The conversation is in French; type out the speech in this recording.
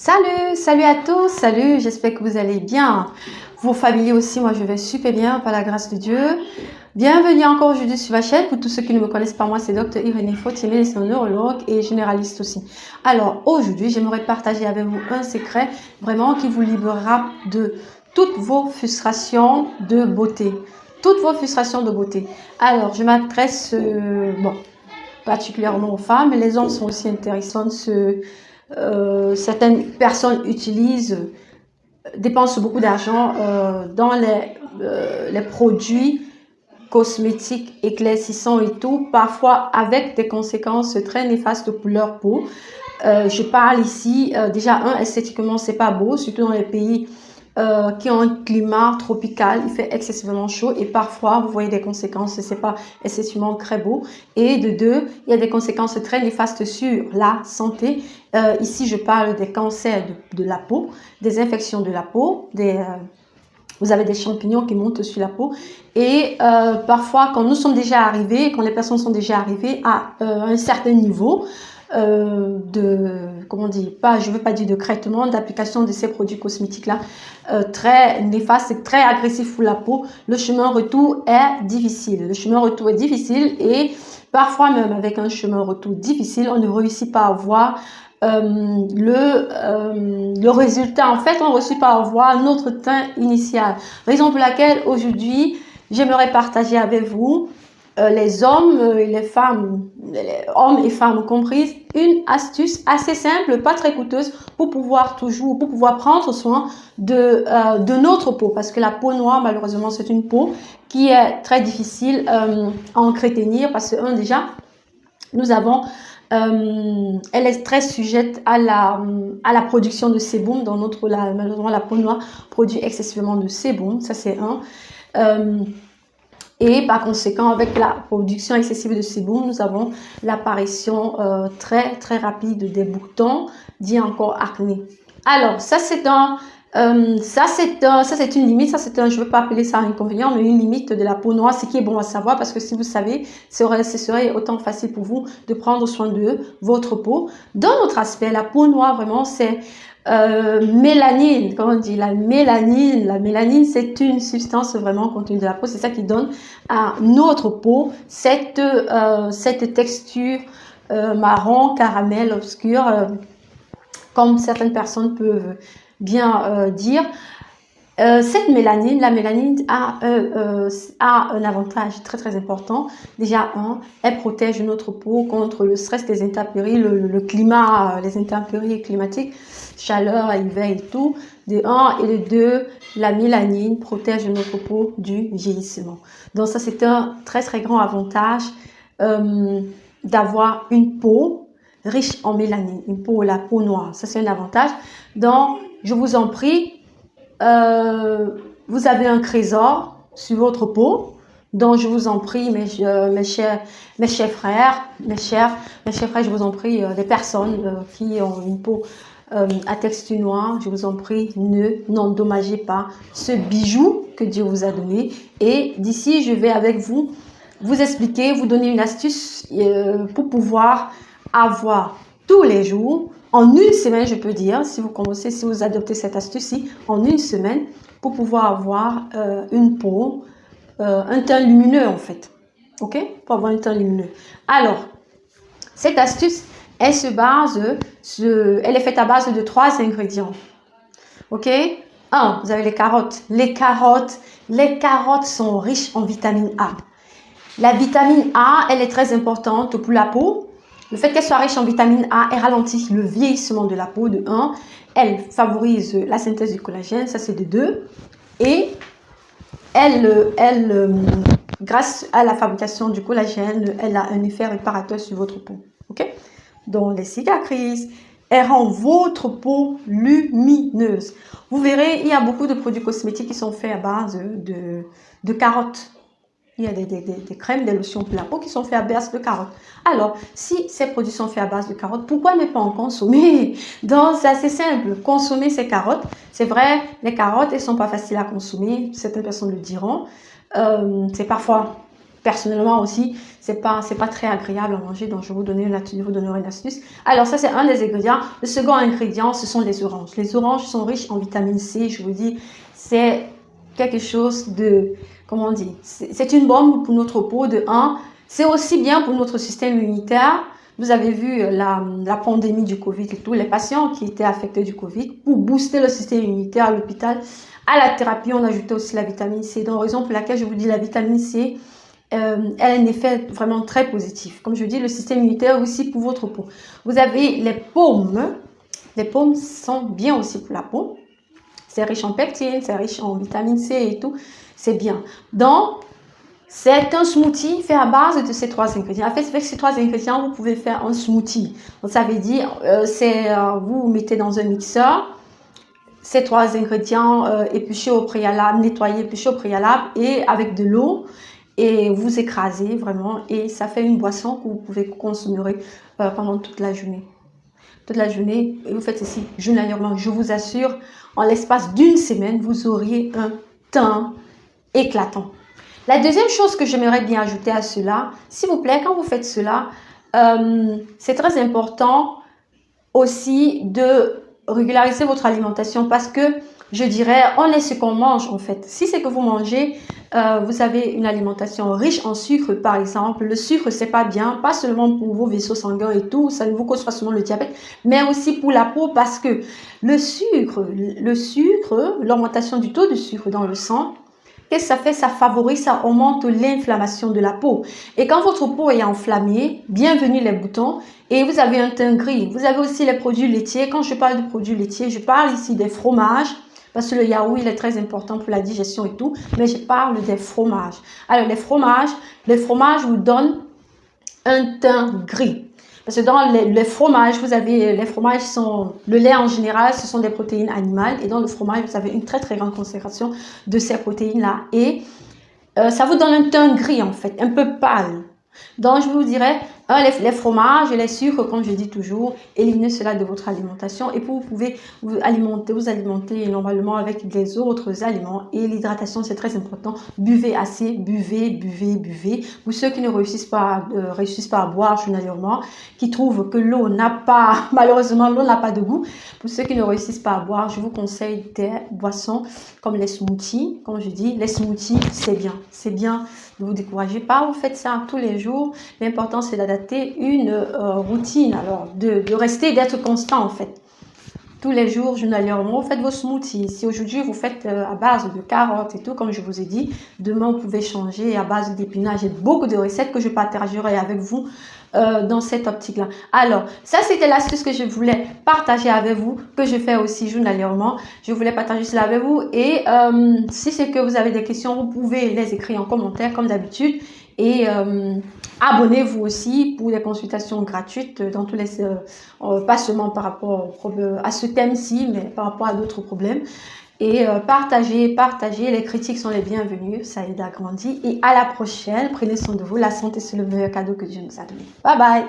Salut à tous, salut, j'espère que vous allez bien. Vos familles aussi, moi je vais super bien par la grâce de Dieu. Bienvenue encore aujourd'hui sur ma chaîne. Pour tous ceux qui ne me connaissent pas, moi c'est Dr Irène Fautier, c'est un neurologue et généraliste aussi. Alors aujourd'hui, j'aimerais partager avec vous un secret vraiment qui vous libérera de toutes vos frustrations de beauté. Toutes vos frustrations de beauté. Alors je m'adresse particulièrement aux femmes, mais les hommes sont aussi intéressants. Certaines personnes dépensent beaucoup d'argent dans les produits cosmétiques éclaircissants et tout, parfois avec des conséquences très néfastes pour leur peau. Je parle ici, déjà, esthétiquement, c'est pas beau, surtout dans les pays qui ont un climat tropical, il fait excessivement chaud et parfois vous voyez des conséquences, c'est pas excessivement très beau. Et de deux, il y a des conséquences très néfastes sur la santé. Ici, je parle des cancers de la peau, des infections de la peau, vous avez des champignons qui montent sur la peau et parfois quand nous sommes déjà arrivés, quand les personnes sont déjà arrivées à un certain niveau, je veux pas dire de traitement, d'application de ces produits cosmétiques là, très néfastes, très agressifs pour la peau, le chemin retour est difficile. Le chemin retour est difficile et parfois même avec un chemin retour difficile, on ne réussit pas à voir le résultat. En fait, on ne réussit pas à voir notre teint initial. Raison pour laquelle aujourd'hui, j'aimerais partager avec vous les hommes et les femmes, hommes et femmes comprises, une astuce assez simple, pas très coûteuse, pour pouvoir prendre soin de notre peau. Parce que la peau noire, malheureusement, c'est une peau qui est très difficile à entretenir parce que, déjà, elle est très sujette à la production de sébum. Malheureusement, la peau noire produit excessivement de sébum, ça c'est un. Et par conséquent, avec la production excessive de sébum, nous avons l'apparition très très rapide des boutons, dit encore acné. Alors, ça c'est une limite, je veux pas appeler ça un inconvénient, mais une limite de la peau noire, ce qui est bon à savoir, parce que si vous savez, ce serait autant facile pour vous de prendre soin de votre peau. Dans notre aspect, la peau noire, vraiment, c'est mélanine, comme on dit, la mélanine. La mélanine, c'est une substance vraiment contenue de la peau. C'est ça qui donne à notre peau cette texture marron, caramel, obscur, comme certaines personnes peuvent bien dire. Cette mélanine, la mélanine a un avantage très très important. Déjà, elle protège notre peau contre le stress des intempéries, le climat, les intempéries climatiques, chaleur, hiver et tout. De un, et de deux, la mélanine protège notre peau du vieillissement. Donc ça, c'est un très très grand avantage d'avoir une peau riche en mélanine, la peau noire. Ça, c'est un avantage. Donc, je vous en prie, vous avez un trésor sur votre peau, donc je vous en prie, mes chers frères, je vous en prie, les personnes qui ont une peau à texture noire, je vous en prie, n'endommagez pas ce bijou que Dieu vous a donné. Et d'ici, je vais avec vous expliquer, vous donner une astuce pour pouvoir avoir tous les jours, en une semaine, je peux dire, si vous adoptez cette astuce-ci, en une semaine, pour pouvoir avoir une peau, un teint lumineux en fait. Ok? Pour avoir un teint lumineux. Alors, cette astuce, elle est faite à base de 3 ingrédients. Ok? 1, vous avez les carottes. Les carottes sont riches en vitamine A. La vitamine A, elle est très importante pour la peau. Le fait qu'elle soit riche en vitamine A, elle ralentit le vieillissement de la peau de 1. Elle favorise la synthèse du collagène, ça c'est de 2. Et grâce à la fabrication du collagène, elle a un effet réparateur sur votre peau. Ok? Donc les cicatrices, elle rend votre peau lumineuse. Vous verrez, il y a beaucoup de produits cosmétiques qui sont faits à base de carottes. Il y a des crèmes, des lotions pour la peau qui sont faits à base de carottes. Alors, si ces produits sont faits à base de carottes, pourquoi ne pas en consommer? Donc, c'est assez simple. Consommer ces carottes. C'est vrai, les carottes, elles ne sont pas faciles à consommer. Certaines personnes le diront. C'est parfois personnellement aussi, c'est pas très agréable à manger, donc je vous donnerai une astuce. Alors ça, c'est un des ingrédients. Le second ingrédient, ce sont les oranges. Les oranges sont riches en vitamine C, je vous dis, c'est quelque chose de, comment on dit, c'est une bombe pour notre peau, de 1. C'est aussi bien pour notre système immunitaire. Vous avez vu la pandémie du Covid et tout, les patients qui étaient affectés du Covid, pour booster le système immunitaire à l'hôpital, à la thérapie, on ajoutait aussi la vitamine C. Donc, raison pour laquelle je vous dis la vitamine C, elle a un effet vraiment très positif. Comme je dis, le système immunitaire aussi pour votre peau. Vous avez les paumes. Les paumes sont bien aussi pour la peau. C'est riche en pectine, c'est riche en vitamine C et tout. C'est bien. Donc, c'est un smoothie fait à base de ces 3 ingrédients. En fait, avec ces 3 ingrédients, vous pouvez faire un smoothie. Donc, ça veut dire, vous mettez dans un mixeur ces 3 ingrédients épluchés au préalable, nettoyés, épluchés au préalable et avec de l'eau. Et vous écrasez vraiment et ça fait une boisson que vous pouvez consommer pendant toute la journée. Toute la journée, et vous faites ceci journalièrement. Je vous assure, en l'espace d'une semaine, vous auriez un teint éclatant. La deuxième chose que j'aimerais bien ajouter à cela, s'il vous plaît, quand vous faites cela, c'est très important aussi de régulariser votre alimentation parce que je dirais, on est ce qu'on mange en fait. Si c'est que vous mangez, vous avez une alimentation riche en sucre par exemple. Le sucre, c'est pas bien, pas seulement pour vos vaisseaux sanguins et tout, ça ne vous cause pas seulement le diabète, mais aussi pour la peau parce que le sucre, l'augmentation du taux de sucre dans le sang, qu'est-ce que ça fait? Ça favorise, ça augmente l'inflammation de la peau. Et quand votre peau est enflammée, bienvenue les boutons, et vous avez un teint gris. Vous avez aussi les produits laitiers. Quand je parle de produits laitiers, je parle ici des fromages, parce que le yaourt, il est très important pour la digestion et tout, mais je parle des fromages. Alors, les fromages vous donnent un teint gris. Parce que dans les fromages, vous avez, les fromages sont, le lait en général, ce sont des protéines animales. Et dans le fromage, vous avez une très très grande concentration de ces protéines-là. Et ça vous donne un teint gris en fait, un peu pâle. Donc, je vous dirais, les fromages et les sucres, comme je dis toujours, éliminez cela de votre alimentation et vous pouvez vous alimenter normalement avec des autres aliments. Et l'hydratation, c'est très important. Buvez assez, buvez. Pour ceux qui ne réussissent pas à boire journalièrement, qui trouvent que l'eau n'a pas, malheureusement, l'eau n'a pas de goût. Pour ceux qui ne réussissent pas à boire, je vous conseille des boissons comme les smoothies. Comme je dis, les smoothies, c'est bien. C'est bien. Ne vous découragez pas, vous faites ça tous les jours. L'important, c'est d'adapter une routine, alors de rester, d'être constant en fait. Tous les jours, journalièrement, vous faites vos smoothies. Si aujourd'hui, vous faites à base de carottes et tout, comme je vous ai dit, demain, vous pouvez changer à base d'épinards. J'ai beaucoup de recettes que je partagerai avec vous dans cette optique-là. Alors, ça, c'était l'astuce que je voulais partager avec vous, que je fais aussi journalièrement. Je voulais partager cela avec vous. Et si c'est que vous avez des questions, vous pouvez les écrire en commentaire, comme d'habitude. Et abonnez-vous aussi pour les consultations gratuites dans tous les, pas seulement par rapport à ce thème-ci, mais par rapport à d'autres problèmes. Et partagez, les critiques sont les bienvenues, ça aide à grandir. Et à la prochaine, prenez soin de vous, la santé c'est le meilleur cadeau que Dieu nous a donné. Bye bye!